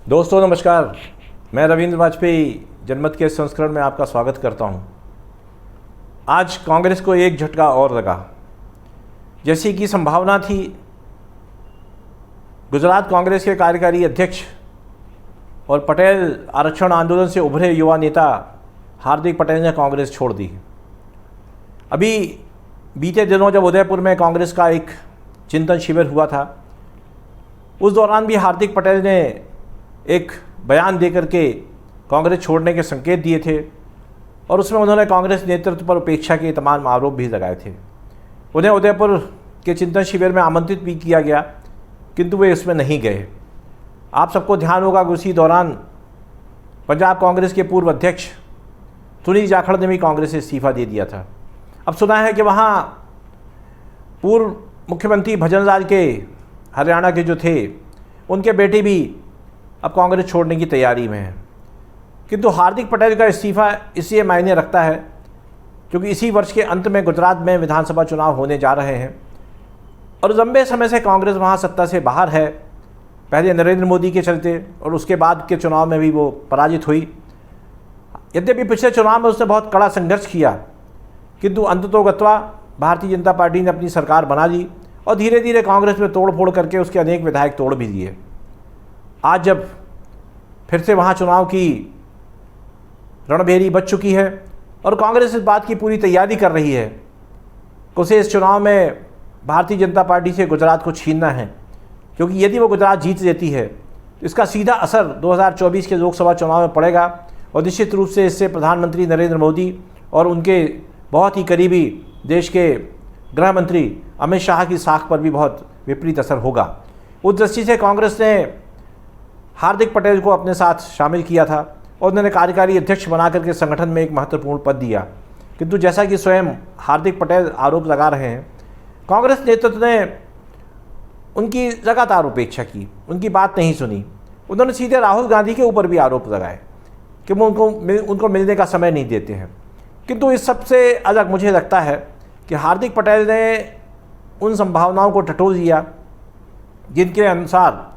दोस्तों नमस्कार। मैं रविंद्र वाजपेयी जनमत के संस्करण में आपका स्वागत करता हूं। आज कांग्रेस को एक झटका और लगा। जैसी कि संभावना थी, गुजरात कांग्रेस के कार्यकारी अध्यक्ष और पटेल आरक्षण आंदोलन से उभरे युवा नेता हार्दिक पटेल ने कांग्रेस छोड़ दी। अभी बीते दिनों जब उदयपुर में कांग्रेस का एक चिंतन शिविर हुआ था, उस दौरान भी हार्दिक पटेल ने एक बयान देकर के कांग्रेस छोड़ने के संकेत दिए थे और उसमें उन्होंने कांग्रेस नेतृत्व पर उपेक्षा के तमाम आरोप भी लगाए थे। उन्हें उदयपुर के चिंतन शिविर में आमंत्रित भी किया गया, किंतु वे उसमें नहीं गए। आप सबको ध्यान होगा कि उसी दौरान पंजाब कांग्रेस के पूर्व अध्यक्ष सुनील जाखड़ ने भी कांग्रेस से इस्तीफा दे दिया था। अब सुना है कि वहाँ पूर्व मुख्यमंत्री भजन लाल के हरियाणा के जो थे, उनके बेटे भी अब कांग्रेस छोड़ने की तैयारी में है। किंतु हार्दिक पटेल का इस्तीफा इसलिए मायने रखता है क्योंकि इसी वर्ष के अंत में गुजरात में विधानसभा चुनाव होने जा रहे हैं और लंबे समय से कांग्रेस वहाँ सत्ता से बाहर है। पहले नरेंद्र मोदी के चलते और उसके बाद के चुनाव में भी वो पराजित हुई। यद्यपि पिछले चुनाव में उसने बहुत कड़ा संघर्ष किया, किंतु अंततोगत्वा भारतीय जनता पार्टी ने अपनी सरकार बना ली और धीरे धीरे कांग्रेस में तोड़ फोड़ करके उसके अनेक विधायक तोड़ भी दिए। आज जब फिर से वहाँ चुनाव की रणभेरी बच चुकी है और कांग्रेस इस बात की पूरी तैयारी कर रही है कि उसे इस चुनाव में भारतीय जनता पार्टी से गुजरात को छीनना है, क्योंकि यदि वो गुजरात जीत लेती है तो इसका सीधा असर 2024 के लोकसभा चुनाव में पड़ेगा और निश्चित रूप से इससे प्रधानमंत्री नरेंद्र मोदी और उनके बहुत ही करीबी देश के गृह मंत्री अमित शाह की साख पर भी बहुत विपरीत असर होगा। उस दृष्टि से कांग्रेस ने हार्दिक पटेल को अपने साथ शामिल किया था और उन्होंने कार्यकारी अध्यक्ष बना करके संगठन में एक महत्वपूर्ण पद दिया। किंतु जैसा कि स्वयं हार्दिक पटेल आरोप लगा रहे हैं, कांग्रेस नेतृत्व ने उनकी लगातार उपेक्षा की, उनकी बात नहीं सुनी। उन्होंने सीधे राहुल गांधी के ऊपर भी आरोप लगाए कि वो उनको मिलने का समय नहीं देते हैं। किंतु इस सबसे अलग मुझे लगता है कि हार्दिक पटेल ने उन संभावनाओं को टटोल दिया जिनके अनुसार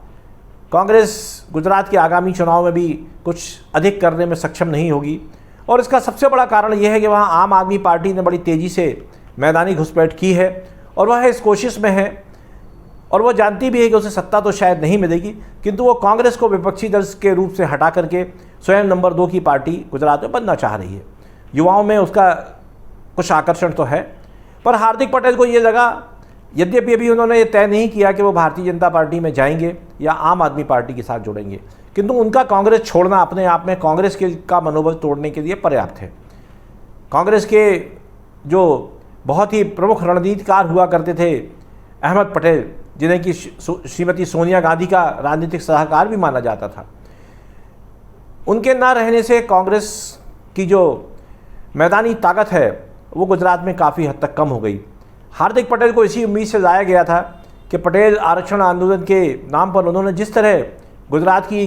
कांग्रेस गुजरात के आगामी चुनाव में भी कुछ अधिक करने में सक्षम नहीं होगी। और इसका सबसे बड़ा कारण यह है कि वहाँ आम आदमी पार्टी ने बड़ी तेज़ी से मैदानी घुसपैठ की है और वह इस कोशिश में है और वह जानती भी है कि उसे सत्ता तो शायद नहीं मिलेगी, किंतु वो कांग्रेस को विपक्षी दल के रूप से हटा करके स्वयं नंबर 2 की पार्टी गुजरात में बनना चाह रही है। युवाओं में उसका कुछ आकर्षण तो है, पर हार्दिक पटेल को ये लगा, यद्यपि अभी उन्होंने ये तय नहीं किया कि वो भारतीय जनता पार्टी में जाएंगे या आम आदमी पार्टी के साथ जुड़ेंगे, किंतु उनका कांग्रेस छोड़ना अपने आप में कांग्रेस का मनोबल तोड़ने के लिए पर्याप्त है। कांग्रेस के जो बहुत ही प्रमुख रणनीतिकार हुआ करते थे अहमद पटेल, जिन्हें कि श्रीमती सोनिया गांधी का राजनीतिक सलाहकार भी माना जाता था, उनके ना रहने से कांग्रेस की जो मैदानी ताकत है वो गुजरात में काफ़ी हद तक कम हो गई। हार्दिक पटेल को इसी उम्मीद से लाया गया था कि पटेल आरक्षण आंदोलन के नाम पर उन्होंने जिस तरह गुजरात की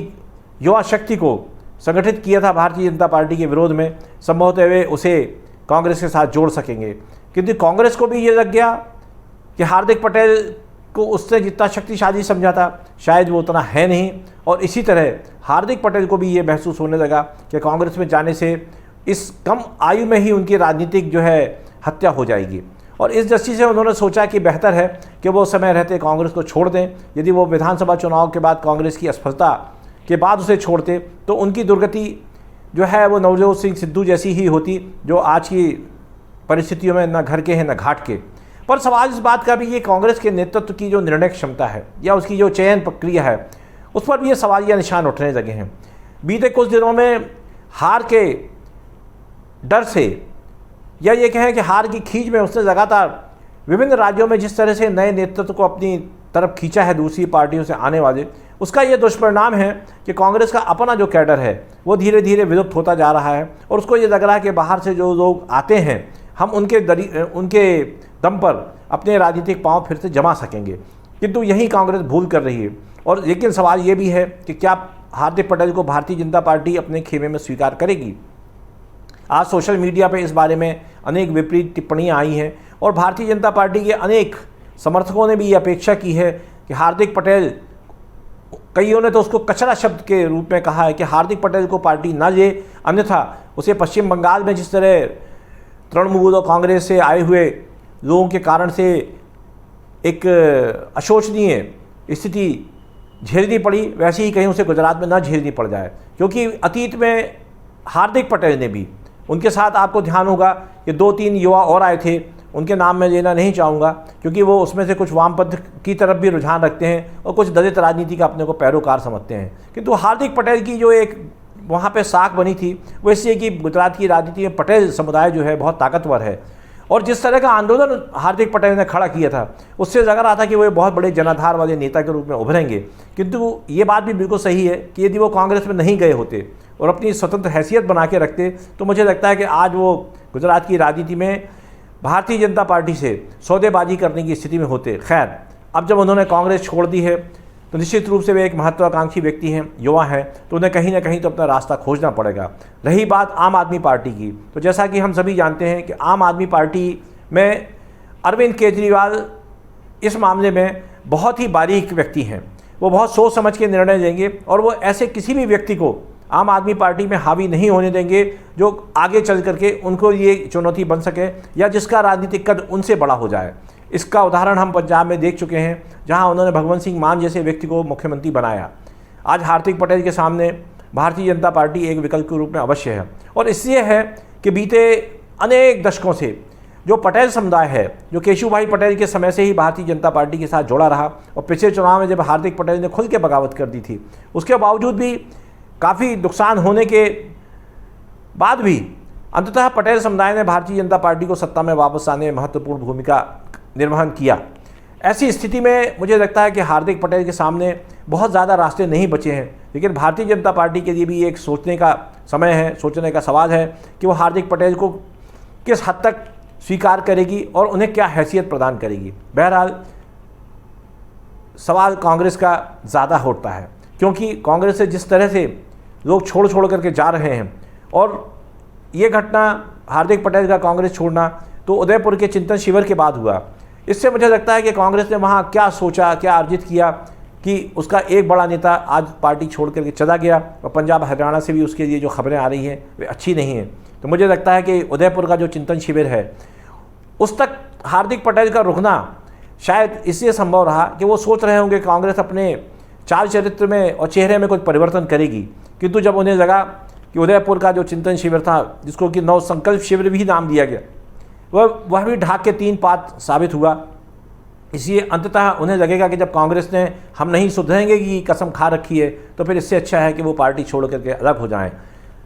युवा शक्ति को संगठित किया था भारतीय जनता पार्टी के विरोध में, संभवतः वे उसे कांग्रेस के साथ जोड़ सकेंगे। किंतु कांग्रेस को भी ये लग गया कि हार्दिक पटेल को उसने जितना शक्तिशाली समझा था शायद वो उतना है नहीं, और इसी तरह हार्दिक पटेल को भी ये महसूस होने लगा कि कांग्रेस में जाने से इस कम आयु में ही उनकी राजनीतिक जो है हत्या हो जाएगी। और इस दृष्टि से उन्होंने सोचा कि बेहतर है कि वो समय रहते कांग्रेस को छोड़ दें। यदि वो विधानसभा चुनाव के बाद कांग्रेस की असफलता के बाद उसे छोड़ते तो उनकी दुर्गति जो है वो नवजोत सिंह सिद्धू जैसी ही होती, जो आज की परिस्थितियों में न घर के हैं न घाट के। पर सवाल इस बात का भी ये कांग्रेस के नेतृत्व की जो निर्णय क्षमता है या उसकी जो चयन प्रक्रिया है, उस पर भी ये सवालिया निशान उठने लगे हैं। बीते कुछ दिनों में हार के डर से या ये कहें कि हार की खींच में उसने लगातार विभिन्न राज्यों में जिस तरह से नए नेतृत्व को अपनी तरफ खींचा है दूसरी पार्टियों से आने वाले, उसका ये दुष्परिणाम है कि कांग्रेस का अपना जो कैडर है वो धीरे धीरे विलुप्त होता जा रहा है और उसको ये लग रहा है कि बाहर से जो लोग आते हैं हम उनके दम पर अपने राजनीतिक पांव फिर से जमा सकेंगे। किंतु यही कांग्रेस भूल कर रही है। और लेकिन सवाल ये भी है कि क्या हार्दिक पटेल को भारतीय जनता पार्टी अपने खेमे में स्वीकार करेगी। आज सोशल मीडिया पे इस बारे में अनेक विपरीत टिप्पणियां आई हैं और भारतीय जनता पार्टी के अनेक समर्थकों ने भी ये अपेक्षा की है कि हार्दिक पटेल कईयों ने तो उसको कचरा शब्द के रूप में कहा है कि हार्दिक पटेल को पार्टी ना दे, अन्यथा उसे पश्चिम बंगाल में जिस तरह तृणमूल और कांग्रेस से आए हुए लोगों के कारण से एक अशोचनीय स्थिति झेलनी पड़ी, वैसे ही कहीं उसे गुजरात में ना झेलनी पड़ जाए। क्योंकि अतीत में हार्दिक पटेल ने भी, उनके साथ आपको ध्यान होगा कि 2-3 युवा और आए थे, उनके नाम मैं लेना नहीं चाहूँगा क्योंकि वो उसमें से कुछ वामपंथ की तरफ भी रुझान रखते हैं और कुछ दलित राजनीति का अपने को पैरोकार समझते हैं। किंतु हार्दिक पटेल की जो एक वहाँ पे साख बनी थी वो इसलिए कि गुजरात की राजनीति में पटेल समुदाय जो है बहुत ताकतवर है, और जिस तरह का आंदोलन हार्दिक पटेल ने खड़ा किया था उससे लग रहा था कि वो बहुत बड़े जनाधार वाले नेता के रूप में उभरेंगे। किंतु ये बात भी बिल्कुल सही है कि यदि वो कांग्रेस में नहीं गए होते और अपनी स्वतंत्र हैसियत बना के रखते तो मुझे लगता है कि आज वो गुजरात की राजनीति में भारतीय जनता पार्टी से सौदेबाजी करने की स्थिति में होते। खैर, अब जब उन्होंने कांग्रेस छोड़ दी है तो निश्चित रूप से वे एक महत्वाकांक्षी व्यक्ति हैं, युवा हैं, तो उन्हें कहीं ना कहीं तो अपना रास्ता खोजना पड़ेगा। रही बात आम आदमी पार्टी की, तो जैसा कि हम सभी जानते हैं कि आम आदमी पार्टी में अरविंद केजरीवाल इस मामले में बहुत ही बारीक व्यक्ति हैं। वो बहुत सोच समझ के निर्णय लेंगे और वो ऐसे किसी भी व्यक्ति को आम आदमी पार्टी में हावी नहीं होने देंगे जो आगे चल करके उनको ये चुनौती बन सके या जिसका राजनीतिक कद उनसे बड़ा हो जाए। इसका उदाहरण हम पंजाब में देख चुके हैं, जहां उन्होंने भगवंत सिंह मान जैसे व्यक्ति को मुख्यमंत्री बनाया। आज हार्दिक पटेल के सामने भारतीय जनता पार्टी एक विकल्प के रूप में अवश्य है, और इसलिए है कि बीते अनेक दशकों से जो पटेल समुदाय है, जो केशुभाई पटेल के समय से ही भारतीय जनता पार्टी के साथ जुड़ा रहा, और पिछले चुनाव में जब हार्दिक पटेल ने खुल के बगावत कर दी थी, उसके बावजूद भी काफ़ी नुकसान होने के बाद भी अंततः पटेल समुदाय ने भारतीय जनता पार्टी को सत्ता में वापस आने में महत्वपूर्ण भूमिका निर्वहन किया। ऐसी स्थिति में मुझे लगता है कि हार्दिक पटेल के सामने बहुत ज़्यादा रास्ते नहीं बचे हैं, लेकिन भारतीय जनता पार्टी के लिए भी एक सोचने का समय है, सोचने का सवाल है कि वो हार्दिक पटेल को किस हद तक स्वीकार करेगी और उन्हें क्या हैसियत प्रदान करेगी। बहरहाल सवाल कांग्रेस का ज़्यादा होता है, क्योंकि कांग्रेस से जिस तरह से लोग छोड़ करके जा रहे हैं, और ये घटना हार्दिक पटेल का कांग्रेस छोड़ना तो उदयपुर के चिंतन शिविर के बाद हुआ। इससे मुझे लगता है कि कांग्रेस ने वहाँ क्या सोचा, क्या अर्जित किया कि उसका एक बड़ा नेता आज पार्टी छोड़ करके चला गया, और पंजाब हरियाणा से भी उसके लिए जो खबरें आ रही हैं वे अच्छी नहीं हैं। तो मुझे लगता है कि उदयपुर का जो चिंतन शिविर है उस तक हार्दिक पटेल का रुकना शायद इसलिए संभव रहा कि वो सोच रहे होंगे कांग्रेस अपने चाल चरित्र में और चेहरे में कुछ परिवर्तन करेगी। किंतु जब उन्हें लगा कि उदयपुर का जो चिंतन शिविर था, जिसको कि नव संकल्प शिविर भी नाम दिया गया, वह भी ढाक के 3 पात साबित हुआ। इसलिए अंततः उन्हें लगेगा कि जब कांग्रेस ने हम नहीं सुधरेंगे की कसम खा रखी है, तो फिर इससे अच्छा है कि वो पार्टी छोड़ करके अलग हो जाएं।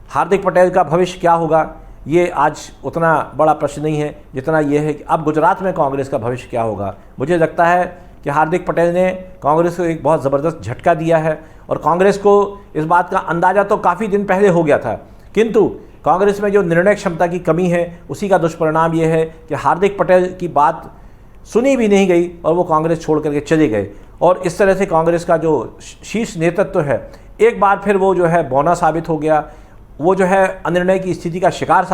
हार्दिक पटेल का भविष्य क्या होगा ये आज उतना बड़ा प्रश्न नहीं है जितना ये है कि अब गुजरात में कांग्रेस का भविष्य क्या होगा। मुझे लगता है कि हार्दिक पटेल ने कांग्रेस को एक बहुत ज़बरदस्त झटका दिया है, और कांग्रेस को इस बात का अंदाज़ा तो काफ़ी दिन पहले हो गया था, किंतु कांग्रेस में जो निर्णय क्षमता की कमी है उसी का दुष्परिणाम ये है कि हार्दिक पटेल की बात सुनी भी नहीं गई और वो कांग्रेस छोड़ करके चले गए। और इस तरह से कांग्रेस का जो शीर्ष नेतृत्व है एक बार फिर वो जो है बौना साबित हो गया, वो जो है अनिर्णय की स्थिति का शिकार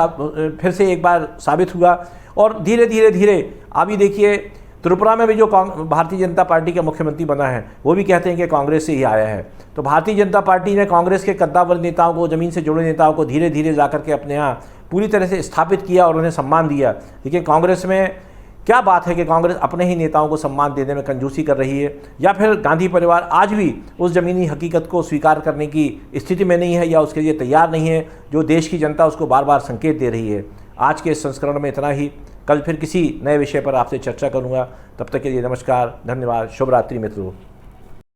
फिर से एक बार साबित हुआ। और धीरे धीरे अभी देखिए त्रिपुरा में भी जो भारतीय जनता पार्टी का मुख्यमंत्री बना है वो भी कहते हैं कि कांग्रेस से ही आया है। तो भारतीय जनता पार्टी ने कांग्रेस के कद्दावर नेताओं को, ज़मीन से जुड़े नेताओं को धीरे धीरे जाकर के अपने यहाँ पूरी तरह से स्थापित किया और उन्हें सम्मान दिया। लेकिन कांग्रेस में क्या बात है कि कांग्रेस अपने ही नेताओं को सम्मान देने में कंजूसी कर रही है, या फिर गांधी परिवार आज भी उस ज़मीनी हकीकत को स्वीकार करने की स्थिति में नहीं है या उसके लिए तैयार नहीं है, जो देश की जनता उसको बार बार संकेत दे रही है। आज के इस संस्करण में इतना ही। कल फिर किसी नए विषय पर आपसे चर्चा करूंगा। तब तक के लिए नमस्कार, धन्यवाद, शुभ रात्रि मित्रों।